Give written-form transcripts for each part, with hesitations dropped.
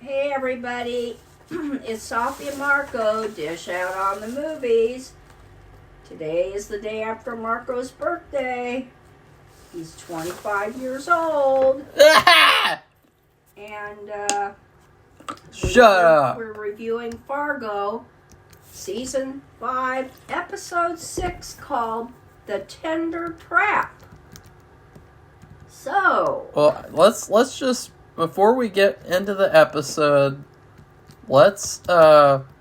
Hey everybody, it's Safi and Marco, dish out on the movies. Today is the day after Marco's birthday. He's 25 years old. And Shut up. We're reviewing Fargo, Season 5, Episode 6, called The Tender Trap. So... Well, let's just, before we get into the episode, let's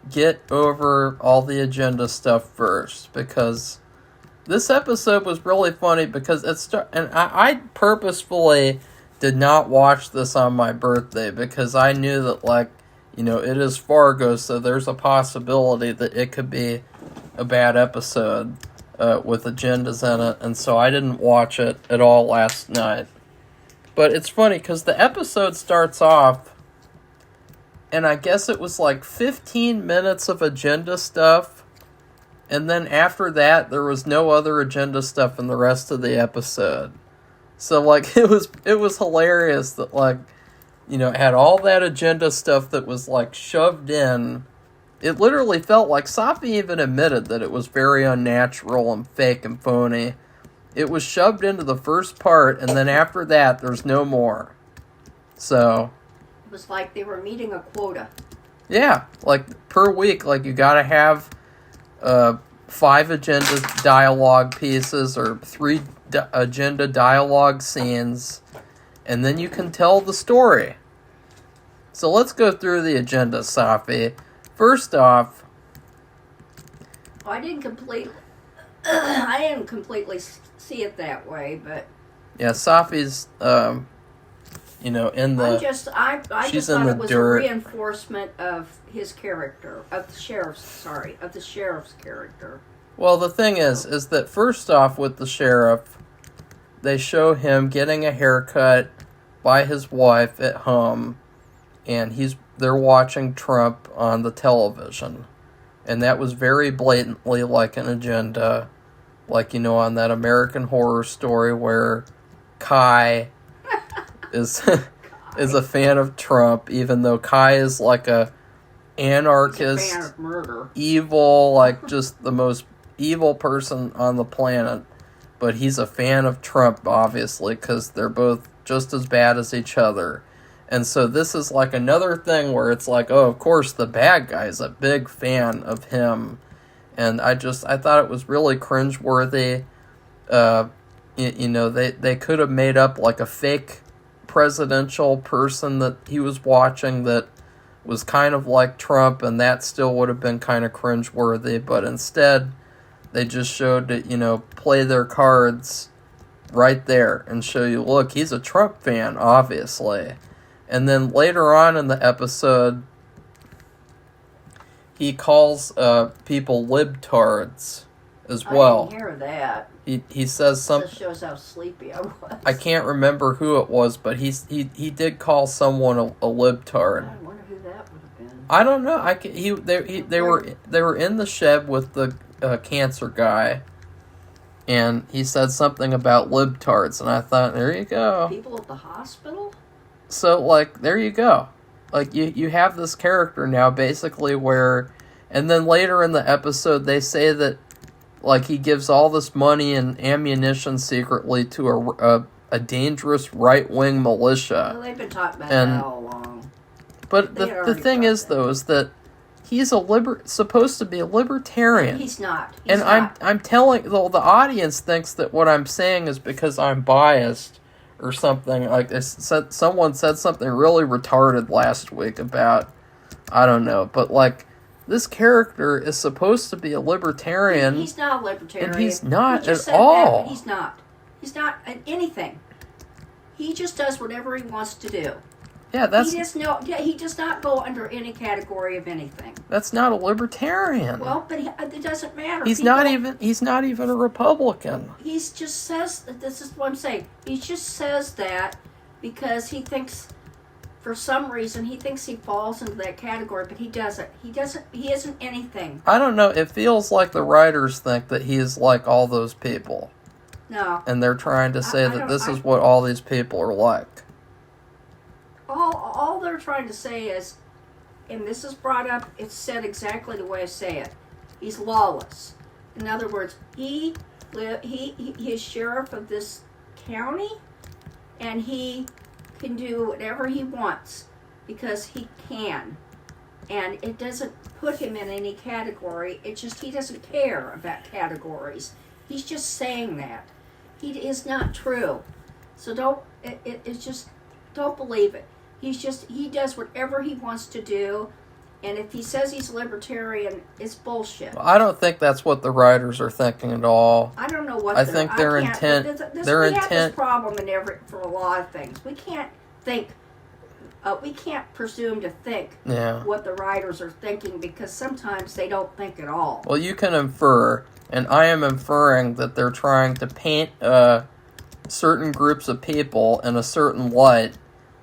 get over all the agenda stuff first, because this episode was really funny because I purposefully did not watch this on my birthday because I knew that, it is Fargo, so there's a possibility that it could be a bad episode with agendas in it, and so I didn't watch it at all last night. But it's funny because the episode starts off, and I guess it was 15 minutes of agenda stuff, and then after that, there was no other agenda stuff in the rest of the episode. So, it was hilarious that, it had all that agenda stuff that was, shoved in. It literally felt like Safi even admitted that it was very unnatural and fake and phony. It was shoved into the first part, and then after that, there's no more. So... It was like they were meeting a quota. Yeah, per week, you gotta have 5 agenda dialogue pieces or 3 agenda dialogue scenes, and then you can tell the story. So let's go through the agenda, Safi. First off... I didn't completely see it that way, but... Yeah, Safi's, in the... I just thought it was a reinforcement of his character, of the sheriff's character. Well, the thing is that first off with the sheriff, they show him getting a haircut by his wife at home, and they're watching Trump on the television. And that was very blatantly an agenda, on that American Horror Story where Kai is a fan of Trump, even though Kai is a anarchist, he's a fan of murder, evil, just the most evil person on the planet. But he's a fan of Trump, obviously, because they're both just as bad as each other. And so this is another thing where it's oh, of course the bad guy's a big fan of him. And I thought it was really cringeworthy. They could have made up a fake presidential person that he was watching that was kind of like Trump, and that still would have been kind of cringeworthy. But instead, they just showed that, play their cards right there and show you, look, he's a Trump fan, obviously. And then later on in the episode, he calls people libtards as well. I didn't hear that. He says something. That shows how sleepy I was. I can't remember who it was, but he did call someone a libtard. I wonder who that would have been. I don't know. They were in the shed with the cancer guy, and he said something about libtards, and I thought, there you go. People at the hospital? So, there you go. You have this character now, basically, where... And then later in the episode, they say that, he gives all this money and ammunition secretly to a dangerous right-wing militia. Well, they've been talking about that all along. But the thing is, though, is that he's supposed to be a libertarian. He's not. I'm telling... The audience thinks that what I'm saying is because I'm biased or something. Someone said something really retarded last week about... I don't know, but, this character is supposed to be a libertarian. He's not a libertarian. And he's not at all. He's not. He's not anything. He just does whatever he wants to do. Yeah, he does not go under any category of anything. That's not a libertarian. Well, but it doesn't matter. He's not even a Republican. He just says, this is what I'm saying. He just says that because he thinks, for some reason, he thinks he falls into that category, but he doesn't. He isn't anything. I don't know. It feels like the writers think that he is like all those people. No. And they're trying to say that this is what all these people are like. All all they're trying to say is, and this is brought up, it's said exactly the way I say it. He's lawless. In other words, he is sheriff of this county, and he can do whatever he wants because he can. And it doesn't put him in any category. It's just he doesn't care about categories. He's just saying that. It is not true. So it's just, don't believe it. He does whatever he wants to do. And if he says he's libertarian, it's bullshit. I don't think that's what the writers are thinking at all. I don't know what I think their intent. We have this problem for a lot of things. We can't think. We can't presume to think what the writers are thinking because sometimes they don't think at all. Well, you can infer, and I am inferring that they're trying to paint certain groups of people in a certain light.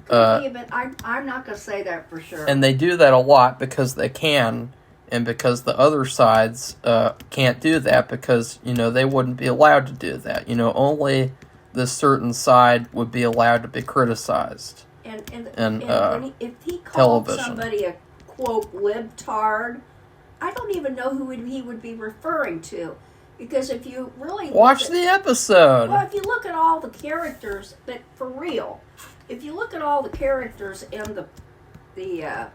But I'm not going to say that for sure. And they do that a lot because they can, and because the other sides can't do that because, they wouldn't be allowed to do that. Only this certain side would be allowed to be criticized. And if he called somebody a, quote, libtard, I don't even know who he would be referring to. Because if you really... Watch the episode! Well, if you look at all the characters, but for real... If you look at all the characters in the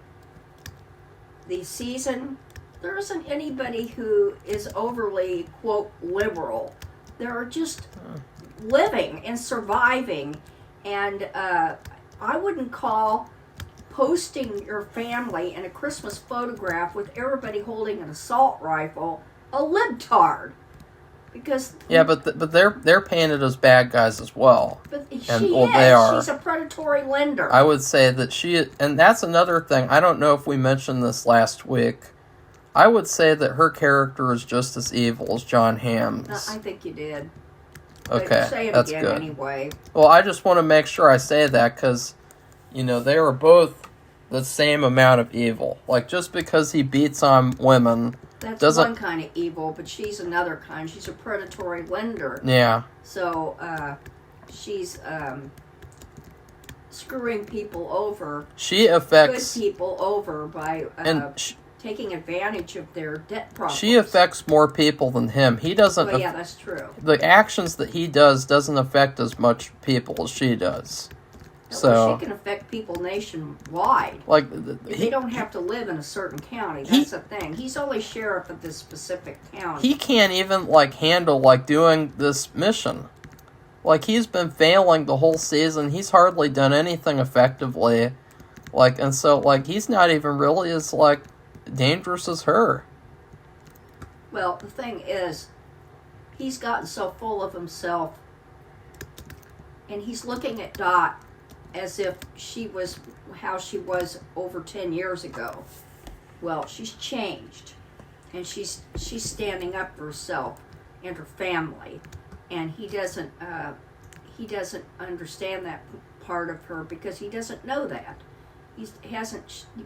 season, there isn't anybody who is overly, quote, liberal. They're just living and surviving. And I wouldn't call posting your family in a Christmas photograph with everybody holding an assault rifle a libtard. Because but they're painted as bad guys as well. But they are. She's a predatory lender. I would say that and that's another thing. I don't know if we mentioned this last week. I would say that her character is just as evil as John Hamm's. I think you did. Okay, say it that's again good. Anyway. Well, I just want to make sure I say that because, they are both the same amount of evil. Like, just because he beats on women... That's one kind of evil, but she's another kind. She's a predatory lender. Yeah. So, she's screwing people over. She affects... Good people over by taking advantage of their debt problems. She affects more people than him. He doesn't... Well, yeah, that's true. The actions that he does doesn't affect as much people as she does. So she can affect people nationwide. Like they don't have to live in a certain county. That's the thing. He's only sheriff of this specific county. He can't even handle doing this mission. He's been failing the whole season. He's hardly done anything effectively. And so he's not even really as dangerous as her. Well, the thing is, he's gotten so full of himself, and he's looking at Dot as if she was how she was over 10 years ago. Well, she's changed, and she's standing up for herself and her family, and he doesn't understand that part of her because he doesn't know that.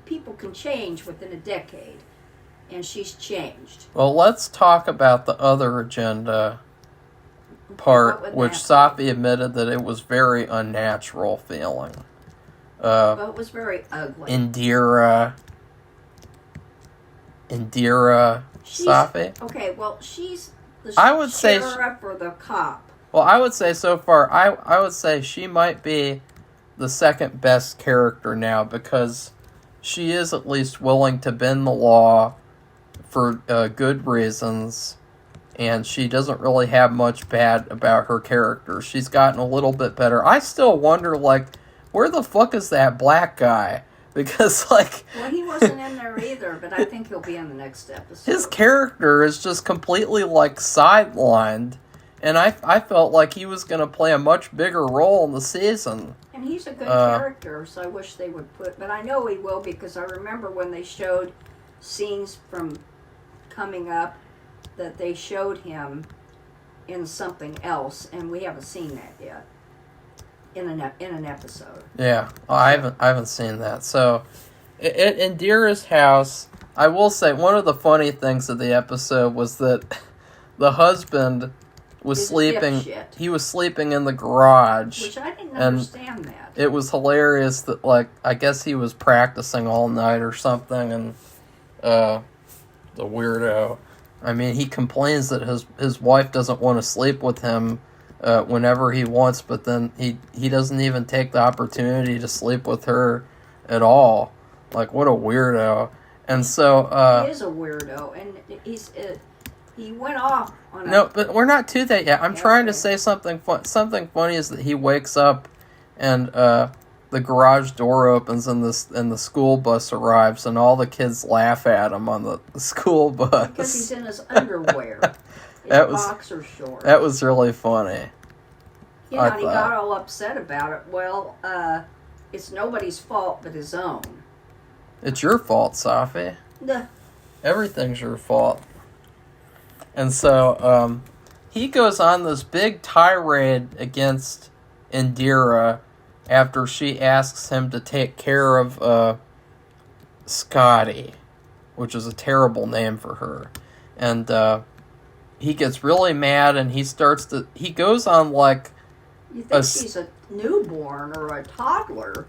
People can change within a decade, and she's changed. Well, let's talk about the other agenda part, which Safi admitted that it was very unnatural feeling. Well, it was very ugly. Indira, Safi? Okay, well, she's the sheriff or the cop. Well, I would say so far, I would say she might be the second best character now because she is at least willing to bend the law for good reasons. And she doesn't really have much bad about her character. She's gotten a little bit better. I still wonder, where the fuck is that black guy? Because, Well, he wasn't in there either, but I think he'll be in the next episode. His character is just completely, sidelined. And I felt like he was going to play a much bigger role in the season. And he's a good character, so I wish they would but I know he will because I remember when they showed scenes from coming up, that they showed him in something else, and we haven't seen that yet in an episode. Yeah, I haven't seen that. So, in Indira's house, I will say one of the funny things of the episode was that the husband was He's a sleeping. dipshit. He was sleeping in the garage. Which I didn't and understand that. It was hilarious that, like, I guess he was practicing all night or something, and the weirdo. I mean, he complains that his wife doesn't want to sleep with him whenever he wants, but then he doesn't even take the opportunity to sleep with her at all. Like, what a weirdo. And so he is a weirdo, and he went off on no, but we're not to that yet. I'm trying to say something something funny is that he wakes up and the garage door opens and the school bus arrives and all the kids laugh at him on the school bus because he's in his underwear, his boxer shorts. That was really funny. Yeah, and he got all upset about it. Well, it's nobody's fault but his own. It's your fault, Safi. Duh. Everything's your fault. And so he goes on this big tirade against Indira after she asks him to take care of Scotty, which is a terrible name for her. And he gets really mad and he goes on like... You think she's a newborn or a toddler.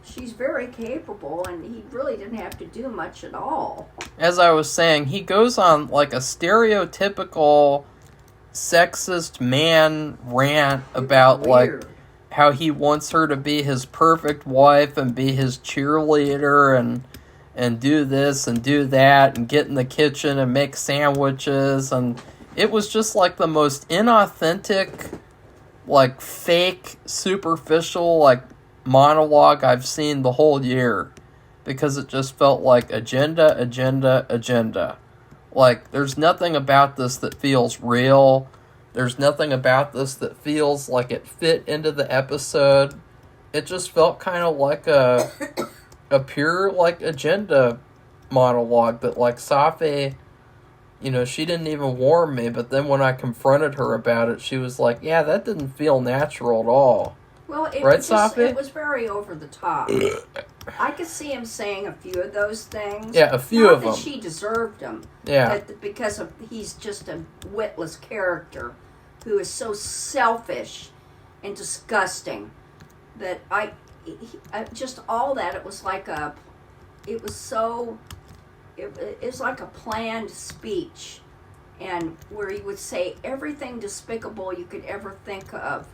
She's very capable, and he really didn't have to do much at all. As I was saying, he goes on like a stereotypical sexist man rant about like how he wants her to be his perfect wife and be his cheerleader and do this and do that and get in the kitchen and make sandwiches, and it was just like the most inauthentic, like fake, superficial, like monologue I've seen the whole year, because it just felt like agenda. Like, there's nothing about this that feels real. There's nothing about this that feels like it fit into the episode. It just felt kind of like a pure, like, agenda monologue that, like, Safi, you know, she didn't even warn me, but then when I confronted her about it, she was like, yeah, that didn't feel natural at all. Well, it was very over the top. I could see him saying a few of those things. Yeah, a few of them. Not that she deserved them. Yeah. Because he's just a witless character who is so selfish and disgusting that just all that, it was like it was like a planned speech, and where he would say everything despicable you could ever think of.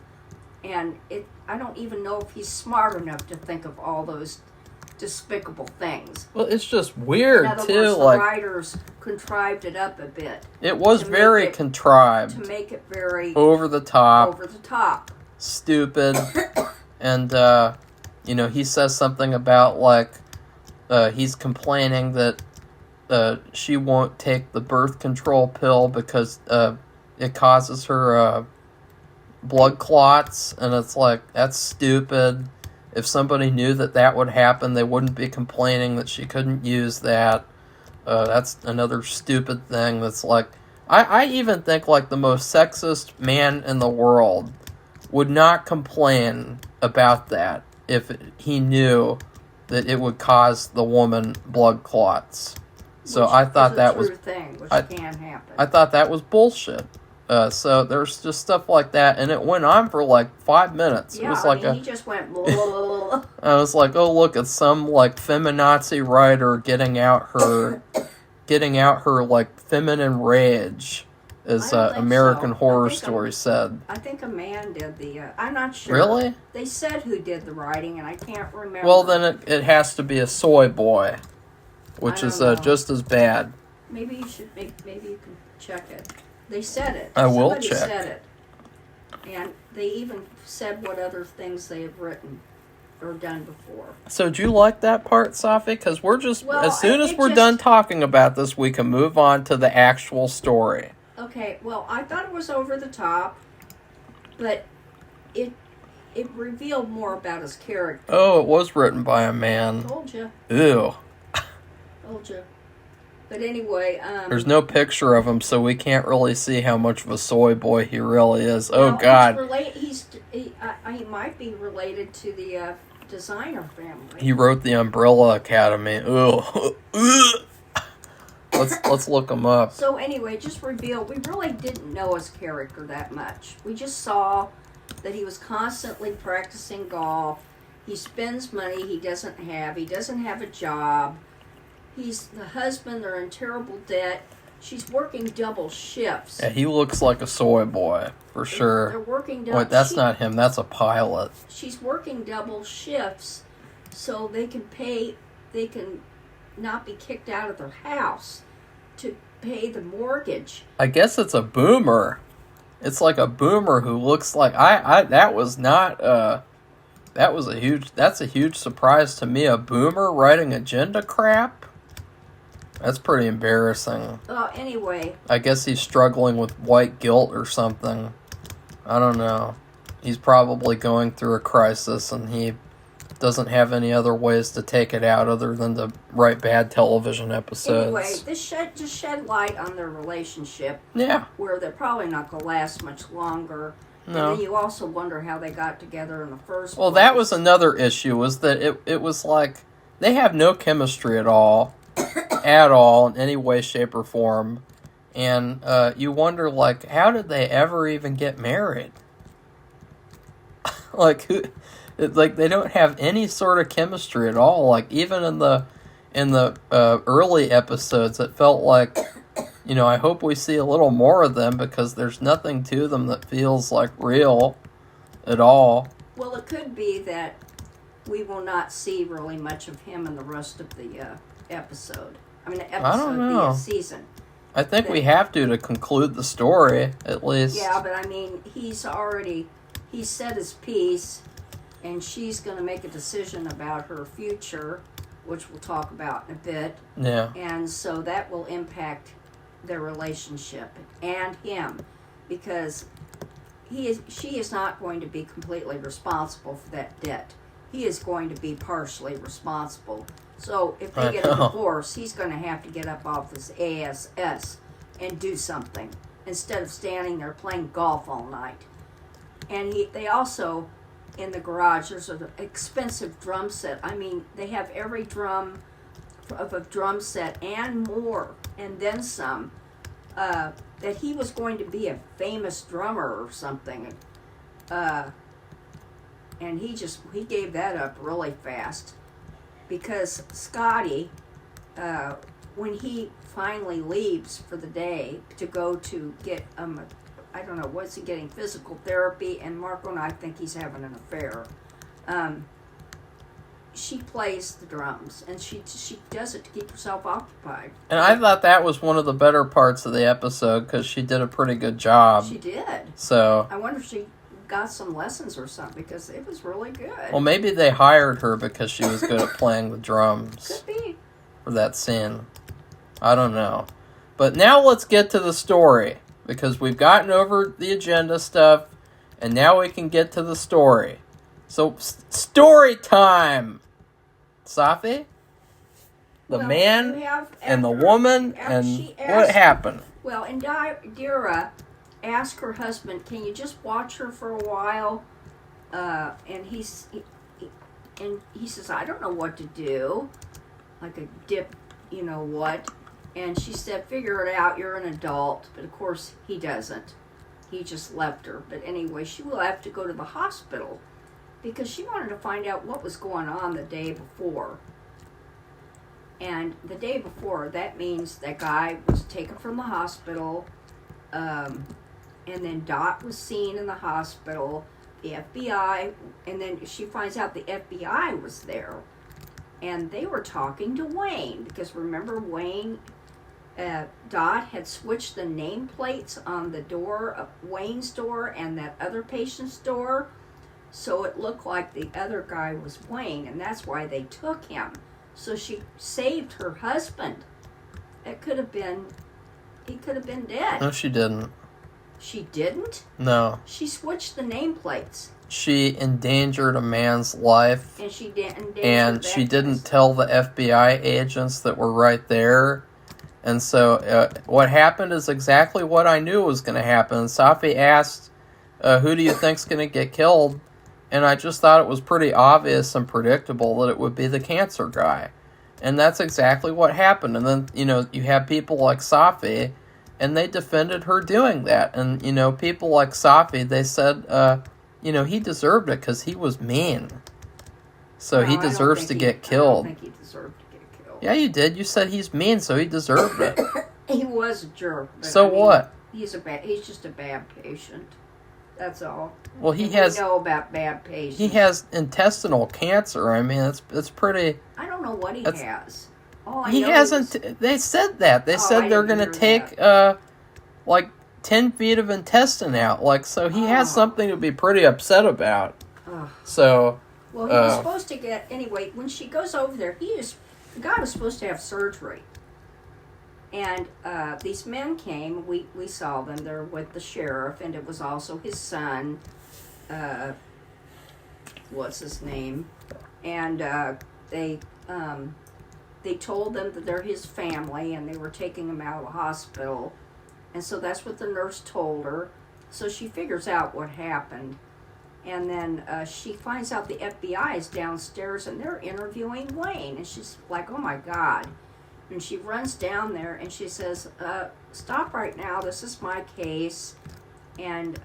And I don't even know if he's smart enough to think of all those despicable things. Well, it's just weird, in other too. Words, like, the writers contrived it up a bit. It was very contrived. To make it very... Over the top. Over the top. Stupid. And, you know, he says something about, like, he's complaining that she won't take the birth control pill because it causes her... blood clots, and it's like, that's stupid. If somebody knew that would happen, they wouldn't be complaining that she couldn't use that. That's another stupid thing that's like, I even think like the most sexist man in the world would not complain about that if he knew that it would cause the woman blood clots. So I thought that was... can happen. I thought that was bullshit. So there's just stuff like that, and it went on for like 5 minutes. Yeah, it was like he just went. Blah, blah, blah, blah. I was like, oh look, it's some like feminazi writer getting out her like feminine rage, as American Horror Story said. I think a man did the. I'm not sure. Really? They said who did the writing, and I can't remember. Well, then it has to be a soy boy, which is just as bad. Maybe you should. Maybe you can check it. They said it. I will Somebody check. said it. And they even said what other things they have written or done before. So do you like that part, Safi? Because we're just... Well, as soon as we're done talking about this, we can move on to the actual story. Okay, well, I thought it was over the top, but it revealed more about his character. Oh, it was written by a man. Told you. Ew. Told you. But anyway, there's no picture of him, so we can't really see how much of a soy boy he really is. Well, oh God! He might be related to the designer family. He wrote the Umbrella Academy. Ugh. Let's look him up. So anyway, just revealed, we really didn't know his character that much. We just saw that he was constantly practicing golf. He spends money he doesn't have. He doesn't have a job. He's the husband. They're in terrible debt. She's working double shifts. Yeah, he looks like a soy boy, for sure. They're working double. Wait, that's not him. That's a pilot. She's working double shifts so they can not be kicked out of their house to pay the mortgage. I guess it's a boomer. It's like a boomer who looks like that's a huge surprise to me. A boomer writing agenda crap? That's pretty embarrassing. Anyway. I guess he's struggling with white guilt or something. I don't know. He's probably going through a crisis and he doesn't have any other ways to take it out other than to write bad television episodes. Anyway, this just shed light on their relationship. Yeah. Where they're probably not going to last much longer. No. And then you also wonder how they got together in the first place. Well, that was another issue, was that it was like they have no chemistry at all. At all, in any way, shape, or form. And you wonder, like, how did they ever even get married? Like, they don't have any sort of chemistry at all. Like, even in the early episodes, it felt like, I hope we see a little more of them because there's nothing to them that feels like real at all. Well, it could be that we will not see really much of him in the rest of the episode. I don't know. The season. I think we have to conclude the story, at least. Yeah, but he said his piece, and she's going to make a decision about her future, which we'll talk about in a bit. Yeah. And so that will impact their relationship and him, because she is not going to be completely responsible for that debt. He is going to be partially responsible. So if they get a divorce, he's going to have to get up off his ass and do something instead of standing there playing golf all night. And they also, in the garage, there's an expensive drum set. They have every drum of a drum set and more, and then some. That he was going to be a famous drummer or something. And he gave that up really fast. Because Scotty, when he finally leaves for the day to go to get, I don't know, was he getting physical therapy? And Marco and I think he's having an affair. She plays the drums, and she does it to keep herself occupied. And I thought that was one of the better parts of the episode, because she did a pretty good job. She did. So I wonder if she got some lessons or something, because it was really good. Well, maybe they hired her because she was good at playing the drums. Could be. For that scene. I don't know. But now let's get to the story, because we've gotten over the agenda stuff, and now we can get to the story. So, story time! Safi? The man and the woman, and what happened? Well, Indira asked her husband, "Can you just watch her for a while?" And he says, "I don't know what to do, like a dip, what." And she said, "Figure it out. You're an adult." But of course, he doesn't. He just left her. But anyway, she will have to go to the hospital because she wanted to find out what was going on the day before. And the day before, that means that guy was taken from the hospital. And then Dot was seen in the hospital, the FBI, and then she finds out the FBI was there. And they were talking to Wayne, because remember Wayne, Dot had switched the nameplates on the door of Wayne's door and that other patient's door, so it looked like the other guy was Wayne, and that's why they took him. So she saved her husband. He could have been dead. No, she didn't. She didn't? No. She switched the nameplates. She endangered a man's life. And she didn't. And she didn't tell the FBI agents that were right there. And so what happened is exactly what I knew was going to happen. And Safi asked, who do you think's going to get killed? And I just thought it was pretty obvious and predictable that it would be the cancer guy. And that's exactly what happened. And then, you have people like Safi, and they defended her doing that. And, people like Safi, they said, he deserved it because he was mean. So No, he deserves to get killed. I don't think he deserved to get killed. Yeah, you did. You said he's mean, so he deserved it. He was a jerk. But So what? He's just a bad patient. That's all. Well, we know about bad patients. He has intestinal cancer. I mean, it's pretty. I don't know what he has. He hasn't. They said that. They said they're going to take like 10 feet of intestine out. Like, so he has something to be pretty upset about. So. Well, he was supposed to get anyway. When she goes over there, God is supposed to have surgery. And these men came. We saw them. They're with the sheriff, and it was also his son. What's his name? And they told them that they're his family, and they were taking him out of the hospital. And so that's what the nurse told her. So she figures out what happened. And then she finds out the FBI is downstairs, and they're interviewing Wayne. And she's like, oh, my God. And she runs down there, and she says, stop right now. This is my case. And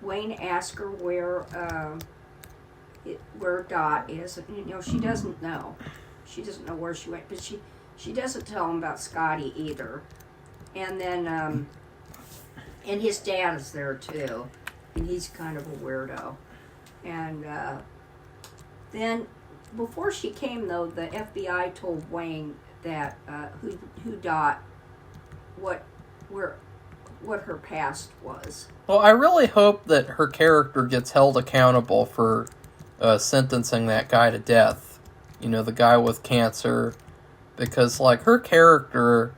Wayne asks her where Dot is. And, she doesn't know. She doesn't know where she went. But she doesn't tell him about Scotty either. And then, and his dad is there, too. And he's kind of a weirdo. And then, before she came, though, the FBI told Wayne that who Dot, what her past was. Well, I really hope that her character gets held accountable for sentencing that guy to death. The guy with cancer, because like her character,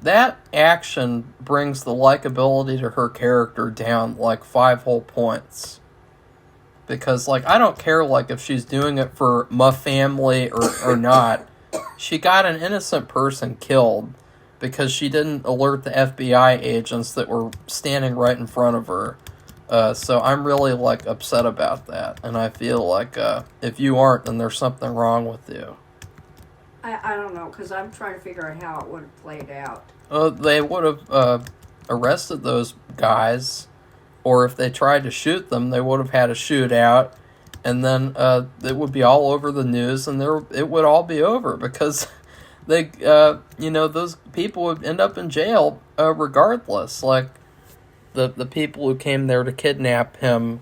that action brings the likability to her character down like 5 whole points. Because like I don't care like if she's doing it for my family or not. She got an innocent person killed because she didn't alert the FBI agents that were standing right in front of her. So I'm really like upset about that, and I feel like if you aren't, then there's something wrong with you. I don't know, because I'm trying to figure out how it would have played out. They would have arrested those guys, or if they tried to shoot them, they would have had a shootout. And then it would be all over the news, and it would all be over because they, those people would end up in jail regardless. Like the people who came there to kidnap him,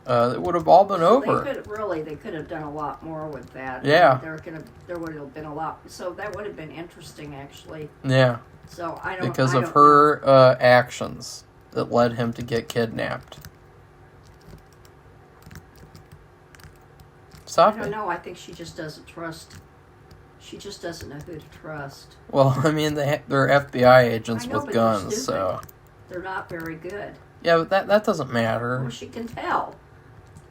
it would have all been over. They could have done a lot more with that. Yeah. There would have been a lot. So that would have been interesting, actually. Yeah. So because of her actions that led him to get kidnapped. Safi. I don't know. I think she just doesn't trust. She just doesn't know who to trust. Well, I mean, they're FBI agents with guns, so they're not very good. Yeah, but that doesn't matter. Well, she can tell.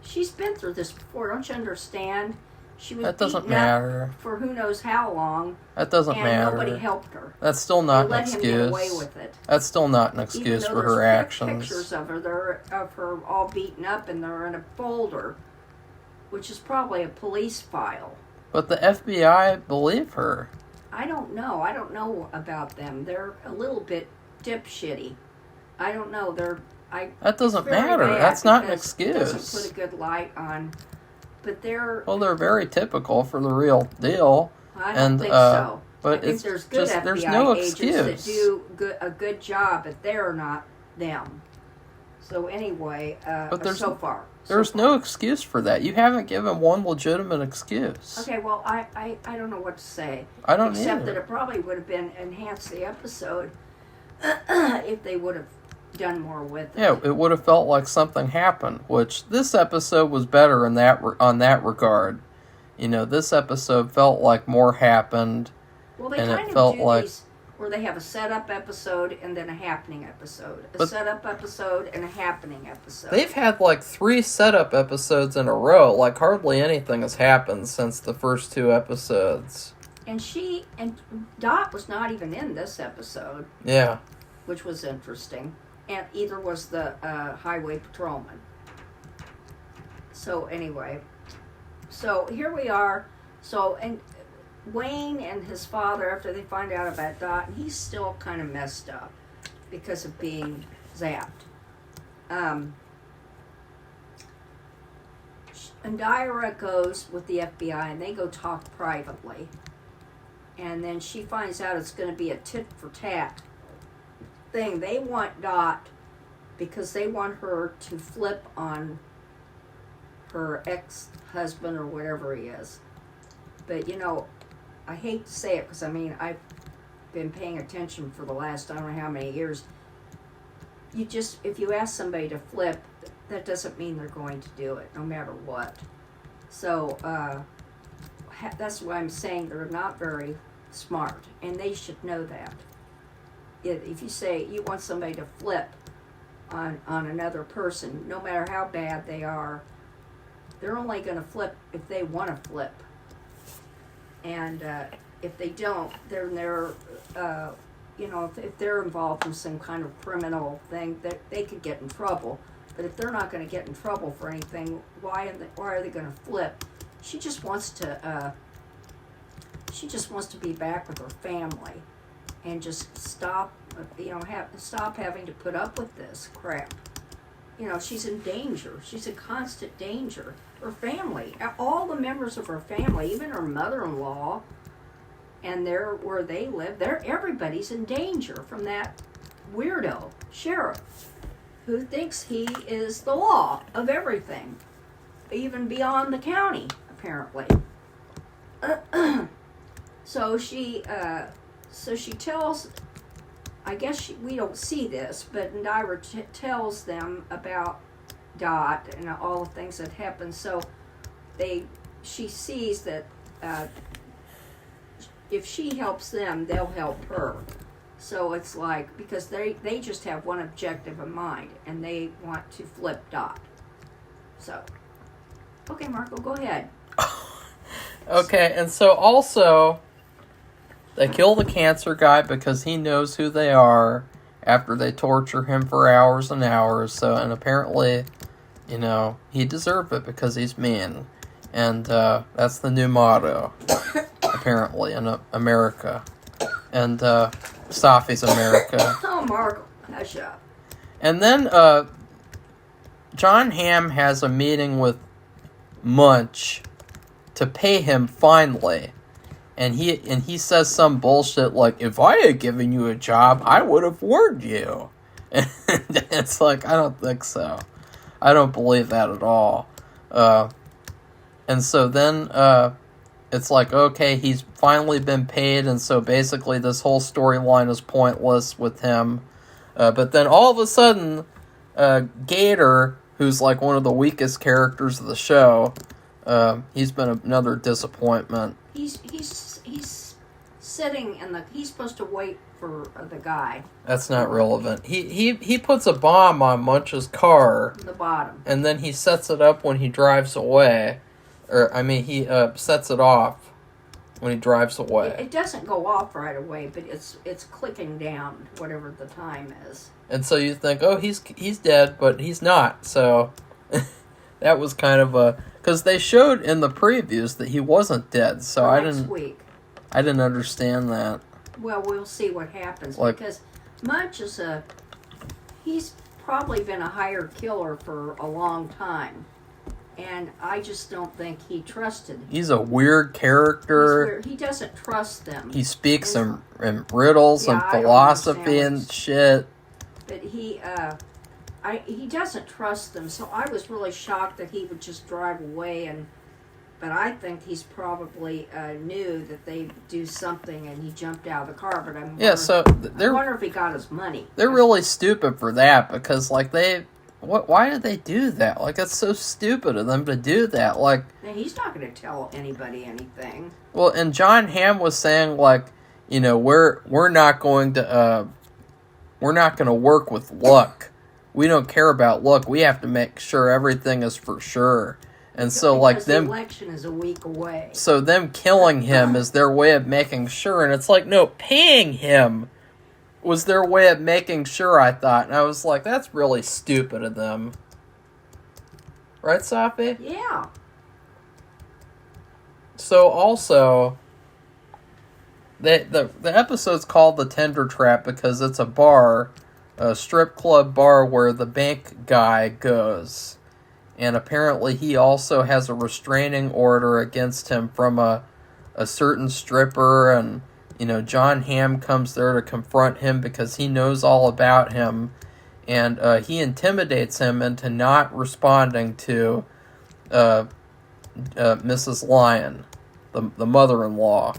She's been through this before. Don't you understand? She was that doesn't beaten matter up for who knows how long. That doesn't matter. And nobody helped her. That's still not an let excuse. Him get away with it. That's still not an excuse for her actions. Pictures of her all beaten up, and they're in a folder, which is probably a police file. But the FBI believe her. I don't know. I don't know about them. They're a little bit dipshitty. I don't know. That doesn't matter. That's not an excuse. It doesn't put a good light on. But they're very typical for the real deal. I don't think so. But I think there's good FBI agents that do a good job, but they're not them. So anyway, so far. There's no excuse for that. You haven't given one legitimate excuse. Okay, well, I don't know what to say. I don't Except either. that it probably would have been enhanced the episode if they would have done more with it. Yeah, it would have felt like something happened, which this episode was better on that regard. This episode felt like more happened. Well, they kind of do these where they have a setup episode and then a happening episode. A setup episode and a happening episode. They've had like 3 setup episodes in a row. Like hardly anything has happened since the first 2 episodes. And Dot was not even in this episode. Yeah. Which was interesting. And either was the highway patrolman. So anyway. So here we are. So, and Wayne and his father, after they find out about Dot, and he's still kind of messed up because of being zapped. Indira goes with the FBI, and they go talk privately. And then she finds out it's going to be a tit-for-tat thing. They want Dot because they want her to flip on her ex-husband or whatever he is. But, I hate to say it because, I've been paying attention for the last I don't know how many years. If you ask somebody to flip, that doesn't mean they're going to do it, no matter what. So, that's why I'm saying they're not very smart, and they should know that. If you say you want somebody to flip on another person, no matter how bad they are, they're only going to flip if they want to flip. And if they don't, then they're, if they're involved in some kind of criminal thing, they could get in trouble. But if they're not going to get in trouble for anything, why are they going to flip? She just wants to be back with her family, and just stop, stop having to put up with this crap. She's in danger. She's in constant danger. Her family, all the members of her family, even her mother-in-law, and where they live, everybody's in danger from that weirdo sheriff who thinks he is the law of everything, even beyond the county, apparently. So she tells, I guess we don't see this, but Indira tells them about Dot and all the things that happen. So she sees that if she helps them, they'll help her. So it's like, because they just have one objective in mind, and they want to flip Dot. So, okay, Marco, go ahead. Okay, and so also, they kill the cancer guy because he knows who they are after they torture him for hours and hours. So, and apparently, he deserved it because he's mean. And that's the new motto, apparently, in America. And Safi's America. Oh, Marco, hush up. And then John Hamm has a meeting with Munch to pay him finally. And he says some bullshit like, if I had given you a job, I would have warned you. And it's like, I don't think so. I don't believe that at all. And so then it's like, okay, he's finally been paid, and so basically this whole storyline is pointless with him. But then all of a sudden, Gator, who's like one of the weakest characters of the show, he's been another disappointment. He's sitting he's supposed to wait for the guy. That's not relevant. He puts a bomb on Munch's car. The bottom. And then he sets it up when he drives away. He sets it off when he drives away. It doesn't go off right away, but it's clicking down, whatever the time is. And so you think, oh, he's dead, but he's not. So that was kind of because they showed in the previews that he wasn't dead. So I didn't understand that. Well, we'll see what happens, because Munch he's probably been a hired killer for a long time. And I just don't think he trusted. He's a weird character. He doesn't trust them. He speaks in riddles and philosophy and shit. But he doesn't trust them, so I was really shocked that he would just drive away. But I think he's probably knew that they'd do something, and he jumped out of the car. But I wonder if he got his money. They're really stupid for that, because why did they do that? Like, it's so stupid of them to do that. Like, he's not going to tell anybody anything. Well, and John Hamm was saying, like, we're not going to work with luck. We don't care about luck. We have to make sure everything is for sure. And so, because the election is a week away. So them killing him is their way of making sure. And it's like, no, paying him was their way of making sure, I thought. And I was like, that's really stupid of them. Right, Safi? Yeah. So also, the episode's called The Tender Trap because it's a bar, a strip club bar where the bank guy goes. And apparently he also has a restraining order against him from a certain stripper, and John Hamm comes there to confront him because he knows all about him, and he intimidates him into not responding to Mrs. Lyon, the mother-in-law.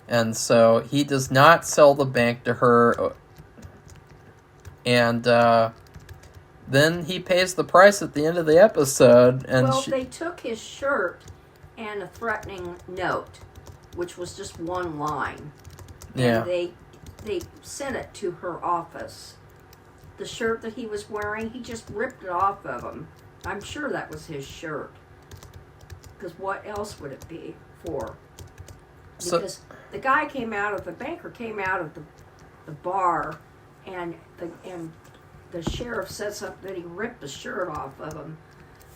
And so he does not sell the bank to her, and then he pays the price at the end of the episode. And they took his shirt and a threatening note, which was just one line. Yeah. And they sent it to her office. The shirt that he was wearing, he just ripped it off of him. I'm sure that was his shirt. Because what else would it be for? Because the guy the banker came out of the bar, and the sheriff said something that he ripped the shirt off of him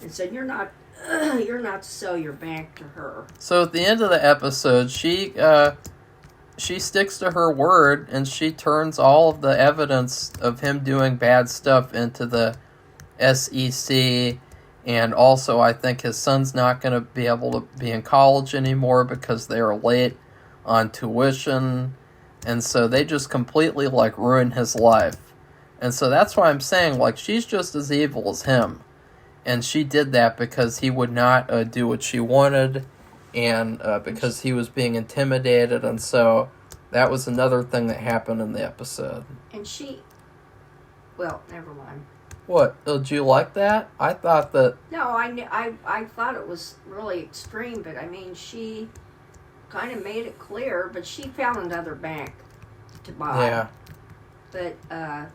and said, you're not to sell your bank to her. So at the end of the episode, she sticks to her word, and she turns all of the evidence of him doing bad stuff into the SEC. And also, I think his son's not going to be able to be in college anymore because they are late on tuition. And so they just completely, ruin his life. And so that's why I'm saying, she's just as evil as him. And she did that because he would not do what she wanted, and because he was being intimidated. And so that was another thing that happened in the episode. And never mind. What? Did you like that? I thought that... No, I thought it was really extreme, but she kind of made it clear, but she found another bank to buy. Yeah. But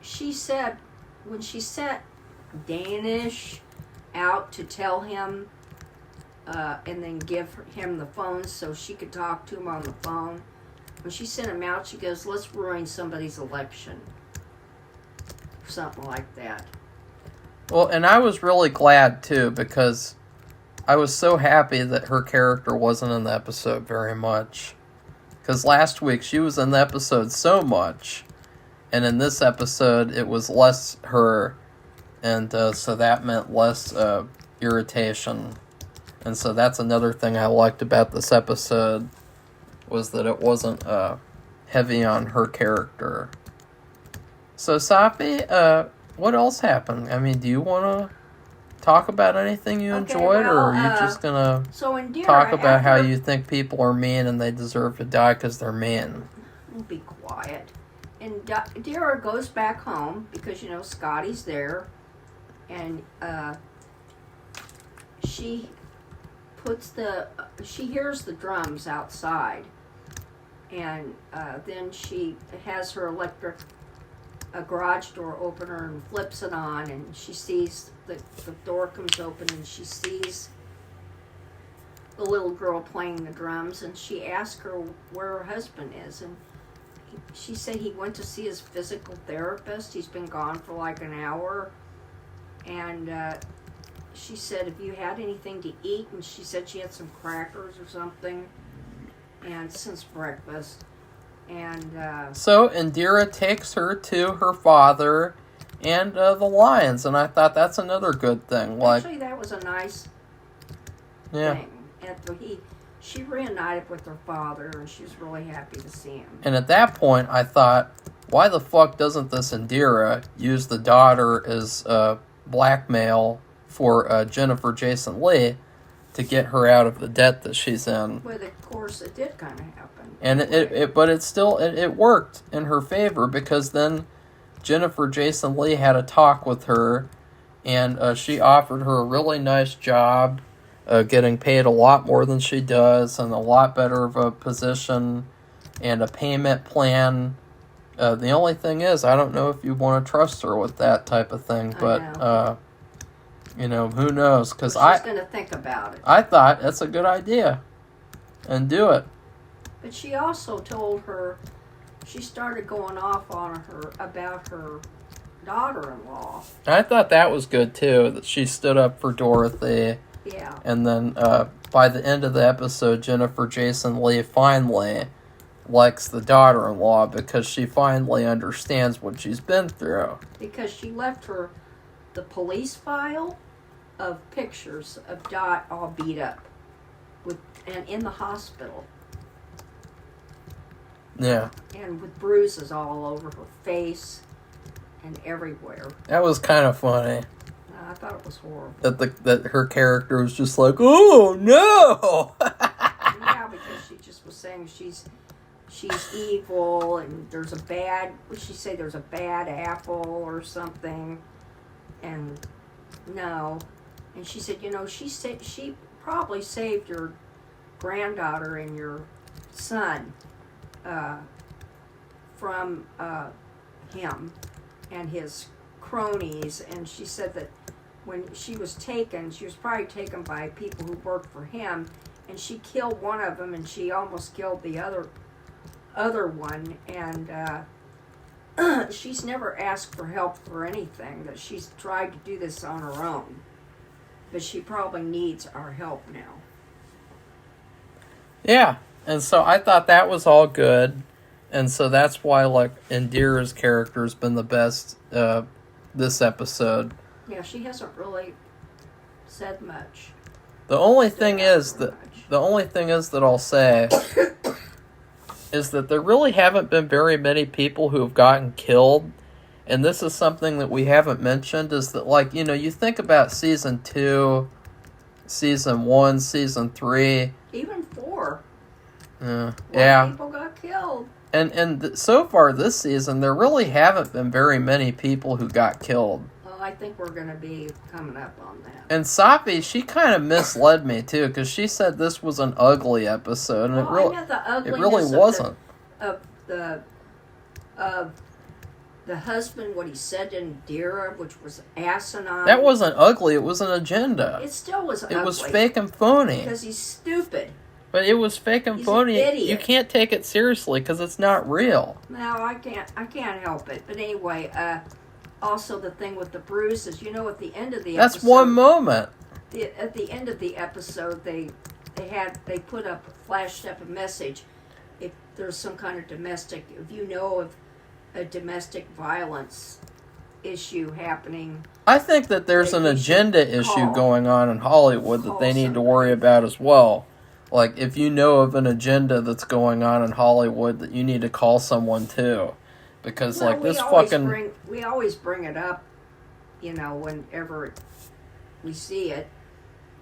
she said, when she sent Danish out to tell him and then give him the phone so she could talk to him on the phone, when she sent him out, she goes, let's ruin somebody's election. Something like that. Well, and I was really glad, too, because I was so happy that her character wasn't in the episode very much. Because last week, she was in the episode so much, and in this episode, it was less her, and so that meant less irritation. And so that's another thing I liked about this episode, was that it wasn't heavy on her character. So, Safi, what else happened? I mean, do you want to talk about anything you enjoyed, or are you just going to talk about how you think people are mean and they deserve to die because they're mean? We'll be quiet. And Dara goes back home because, Scotty's there, and she hears the drums outside, and then she has her a garage door opener and flips it on, and she sees the door comes open, and she sees the little girl playing the drums, and she asks her where her husband is, and she said he went to see his physical therapist. He's been gone for an hour, and she said, have you had anything to eat? And she said she had some crackers or something, and since breakfast. And so Indira takes her to her father and the Lions, and I thought that's another good thing. Actually, that was a nice thing. After she reunited with her father, and she was really happy to see him. And at that point, I thought, why the fuck doesn't this Indira use the daughter as blackmail for Jennifer Jason Leigh to get her out of the debt that she's in? Well, of course, it did kind of happen. And it worked in her favor, because then Jennifer Jason Leigh had a talk with her, and she offered her a really nice job, getting paid a lot more than she does, and a lot better of a position, and a payment plan. The only thing is, I don't know if you want to trust her with that type of thing, but who knows? Because she's going to think about it. I thought that's a good idea, and do it. But she also told her, she started going off on her about her daughter-in-law. I thought that was good, too, that she stood up for Dorothy. Yeah. And then by the end of the episode, Jennifer Jason Leigh finally likes the daughter-in-law because she finally understands what she's been through. Because she left the police file of pictures of Dot all beat up and in the hospital. Yeah. And with bruises all over her face and everywhere. That was kind of funny. I thought it was horrible. That her character was just like, oh no! Yeah, because she just was saying she's evil and there's a bad. What she say? There's a bad apple or something, and no, and she said, she probably saved your granddaughter and your son from him and his cronies, and she said that when she was taken, she was probably taken by people who worked for him, and she killed one of them, and she almost killed the other one, and she's never asked for help for anything, that she's tried to do this on her own, but she probably needs our help now. Yeah, and so I thought that was all good, and so that's why, like, Indira's character has been the best this episode. Yeah, she hasn't really said much. The only thing is that I'll say is that there really haven't been very many people who have gotten killed, and this is something that we haven't mentioned, is that, like, you think about season 2, season 1, season 3, even 4. Yeah. People got killed. And so far this season, there really haven't been very many people who got killed. Well, I think we're going to be coming up on that. And Safi, she kind of misled me, too, because she said this was an ugly episode, and I know the ugliness it really wasn't. Of the husband, what he said to Indira, which was asinine. That wasn't ugly, it was an agenda. It still was ugly. It was fake and phony. Because he's stupid. But it was fake and He's phony. an idiot. You can't take it seriously because it's not real. No, I can't help it. But anyway, also the thing with the bruises, at the end of the That's episode, one moment. At the end of the episode, they put up, flashed up a message. If there's some kind of if you know of a domestic violence issue happening. I think that there's an agenda issue going on in Hollywood that they need to worry about as well. Like, if you know of an agenda that's going on in Hollywood, that you need to call someone too. Because, like, this fucking... We always bring it up, whenever we see it.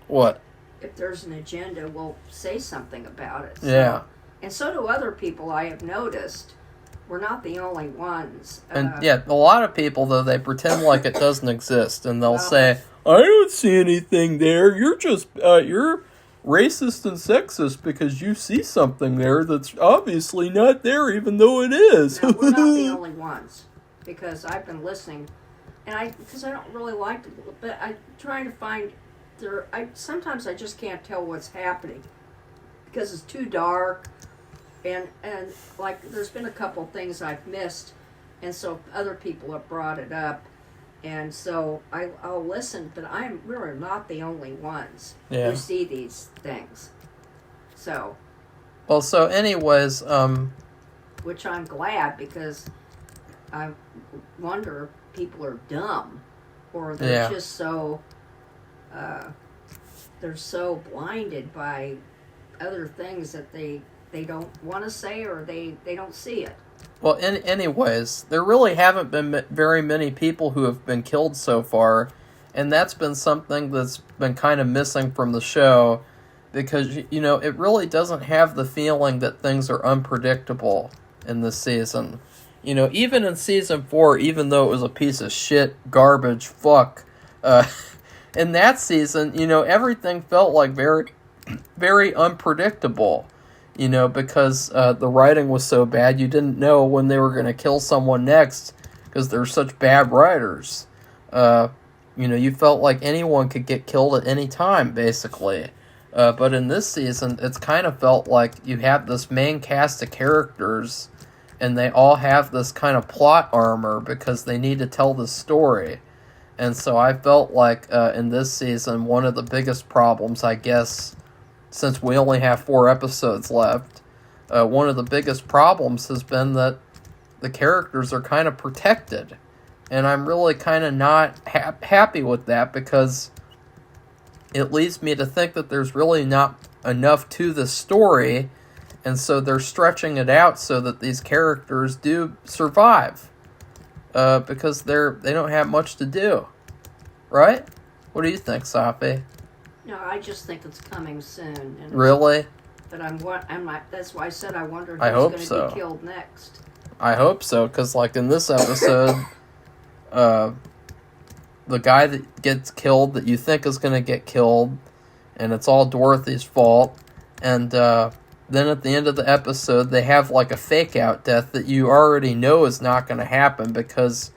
What? If there's an agenda, we'll say something about it. So, yeah. And so do other people, I have noticed. We're not the only ones. And, a lot of people, though, they pretend like it doesn't exist. And they'll say, I don't see anything there. You're just, you're racist and sexist because you see something there that's obviously not there, even though it is. No, we're not the only ones, because I've been listening, and because I don't really like it, but I'm trying to find sometimes I just can't tell what's happening because it's too dark, and like there's been a couple things I've missed, and so other people have brought it up. And so I'll listen, but we're not the only ones who see these things. So. Well, so anyways, which I'm glad, because I wonder if people are dumb, or they're just so, they're so blinded by other things that they don't want to say, or they don't see it. Well, anyways, there really haven't been very many people who have been killed so far, and that's been something that's been kind of missing from the show, because, it really doesn't have the feeling that things are unpredictable in this season. Even in season 4, even though it was a piece of shit, garbage, fuck, in that season, everything felt like very, very unpredictable. Because the writing was so bad, you didn't know when they were going to kill someone next, because they're such bad writers. You felt like anyone could get killed at any time, basically. But in this season, it's kind of felt like you have this main cast of characters, and they all have this kind of plot armor, because they need to tell this story. And so I felt like in this season, one of the biggest problems, I guess, since we only have 4 episodes left, one of the biggest problems has been that the characters are kind of protected. And I'm really kind of not happy with that, because it leads me to think that there's really not enough to the story, and so they're stretching it out so that these characters do survive, because they don't have much to do, right? What do you think, Safi? No, I just think it's coming soon. And Really? But I'm not. That's why I said I wondered I who's hope going to so. be killed next. I hope so, because like in this episode, the guy that gets killed that you think is going to get killed, and it's all Dorothy's fault, and then at the end of the episode they have like a fake out death that you already know is not going to happen, because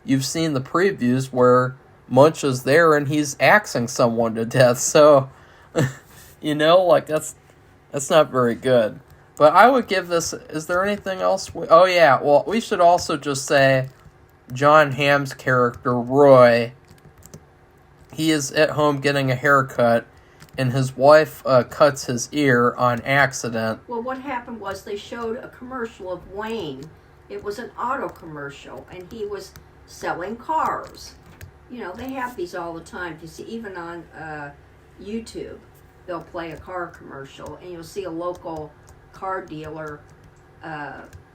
you've seen the previews where Munch is there and he's axing someone to death. So like that's not very good. But I would give this, is there anything else? Oh yeah, well, we should also just say John Hamm's character, Roy, he is at home getting a haircut, and his wife cuts his ear on accident. Well, what happened was they showed a commercial of Wayne. It was an auto commercial, and he was selling cars. They have these all the time. You see, even on YouTube, they'll play a car commercial, and you'll see a local car dealer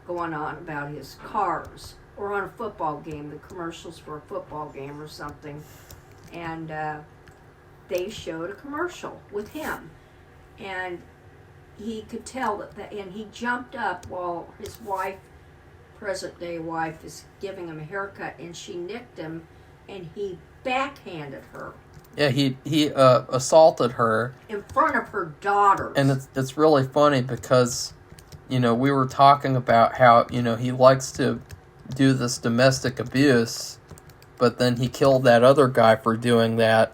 going on about his cars. Or on a football game, the commercials for a football game or something. And they showed a commercial with him. And he could tell that, and he jumped up while his wife, present-day wife, is giving him a haircut, and she nicked him, and he backhanded her. Yeah, he assaulted her in front of her daughters. And it's really funny because, we were talking about how, he likes to do this domestic abuse, but then he killed that other guy for doing that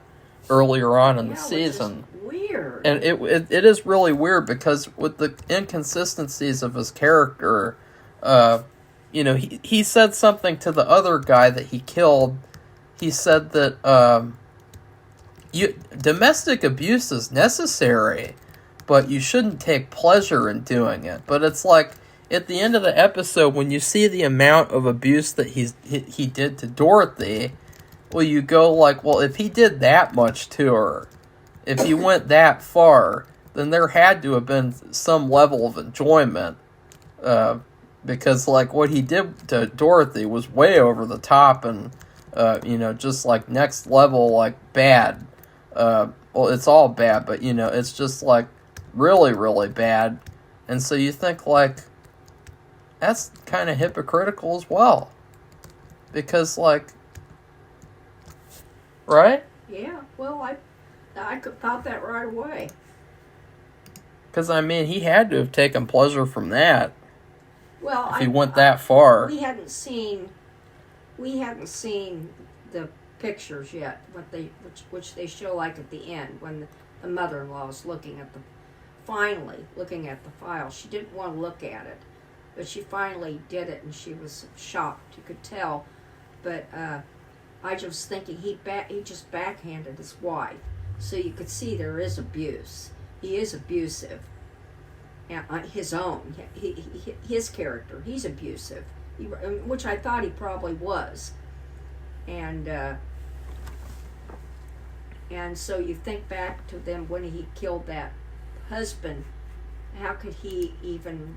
earlier on in the season. Which is weird. And it is really weird, because with the inconsistencies of his character, he said something to the other guy that he killed. He said that domestic abuse is necessary, but you shouldn't take pleasure in doing it. But it's like, at the end of the episode, when you see the amount of abuse that he did to Dorothy, well, you go like, well, if he did that much to her, if he went that far, then there had to have been some level of enjoyment, because like what he did to Dorothy was way over the top and just like next level, like bad. Well, it's all bad, but it's just like really, really bad. And so you think like, that's kind of hypocritical as well. Because, like, right? Yeah, well, I thought that right away. Because, he had to have taken pleasure from that. Well, if he went that far. We hadn't seen the pictures yet, which they show like at the end when the mother-in-law is finally looking at the file. She didn't want to look at it. But she finally did it, and she was shocked. You could tell. But I was thinking he just backhanded his wife, so you could see there is abuse. He is abusive. His own, his character, he's abusive, which I thought he probably was. And so you think back to them when he killed that husband. How could he even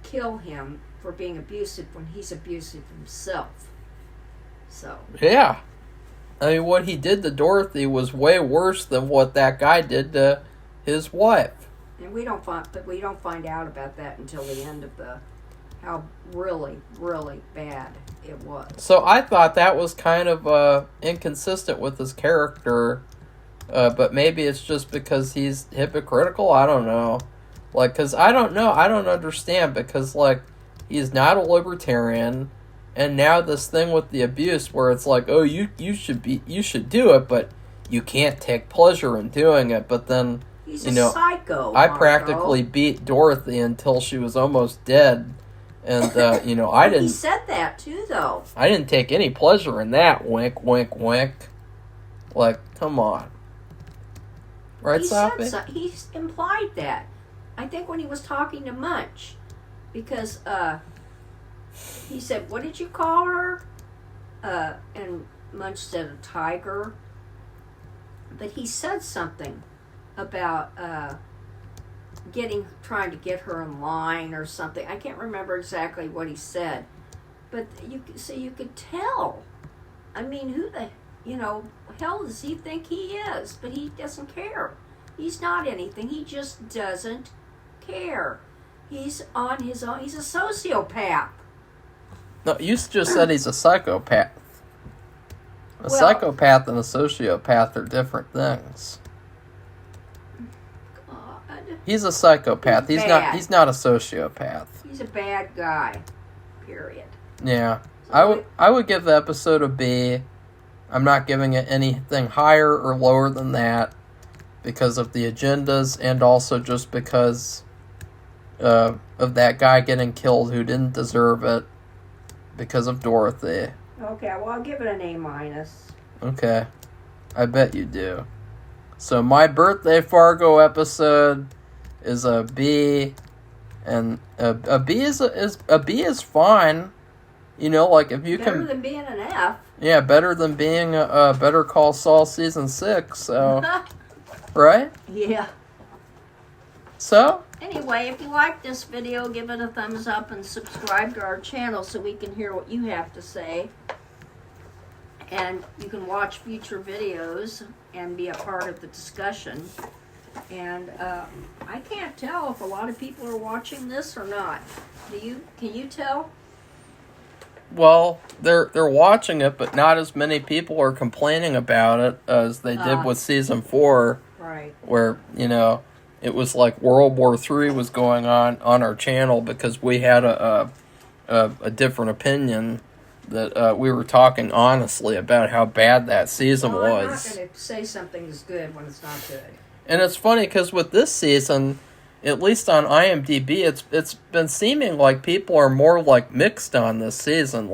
kill him for being abusive when he's abusive himself? So yeah, what he did to Dorothy was way worse than what that guy did to his wife. And we don't find out about that until the end of how really, really bad it was. So I thought that was kind of inconsistent with his character, but maybe it's just because he's hypocritical. I don't know. Like, because I don't understand, because, like, he's not a libertarian, and now this thing with the abuse where it's like, oh, you should do it, but you can't take pleasure in doing it. But then, he's a psycho, I Marco. practically beat Dorothy until she was almost dead, and, I didn't... He said that, too, though. I didn't take any pleasure in that, wink, wink, wink. Like, come on. Right, Safi? He implied that. I think when he was talking to Munch, because he said, "What did you call her?" And Munch said a tiger. But he said something about trying to get her in line or something. I can't remember exactly what he said, but you could tell. I mean, who the hell does he think he is? But he doesn't care. He's not anything. He just doesn't care. He's on his own. He's a sociopath. No, you just said he's a psychopath. A psychopath and a sociopath are different things. God. He's a psychopath. He's not a sociopath. He's a bad guy. Period. Yeah. I would give the episode a B. I'm not giving it anything higher or lower than that because of the agendas and also just because of that guy getting killed who didn't deserve it because of Dorothy. Okay, well, I'll give it an A-. Okay. I bet you do. So my birthday Fargo episode is a B, and a B is fine. You know, like if you better than being an F. Yeah, better than being a Better Call Saul season 6. So, right? Yeah. So. Anyway, if you like this video, give it a thumbs up and subscribe to our channel so we can hear what you have to say. And you can watch future videos and be a part of the discussion. And I can't tell if a lot of people are watching this or not. Can you tell? Well, they're watching it, but not as many people are complaining about it as they did with season 4. Right. Where, it was like World War III was going on our channel because we had a different opinion that we were talking honestly about how bad that season was. I'm not going to say something is good when it's not good. And it's funny because with this season, at least on IMDb, it's been seeming like people are more like mixed on this season.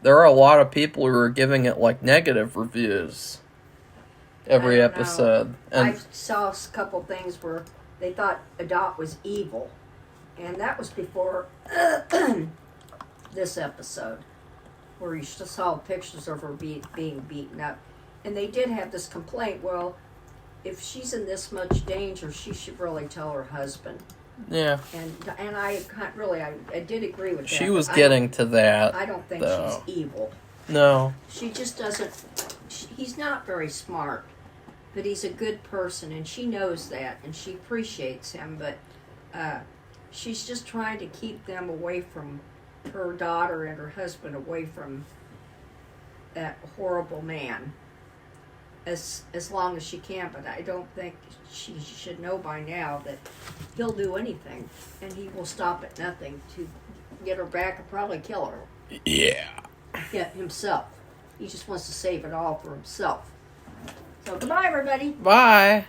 There are a lot of people who are giving it like negative reviews every episode. And I saw a couple things where they thought Adot was evil, and that was before this episode, where you saw pictures of her being beaten up, and they did have this complaint. Well, if she's in this much danger, she should really tell her husband. Yeah. And I did agree with that. She was getting to that. I don't think she's evil. No. She just doesn't. He's not very smart, but he's a good person, and she knows that, and she appreciates him. But she's just trying to keep them away from her daughter and her husband, away from that horrible man, as long as she can. But I don't think she should know by now that he'll do anything, and he will stop at nothing to get her back and probably kill her. Yeah. Yeah, himself. He just wants to save it all for himself. So goodbye, everybody. Bye.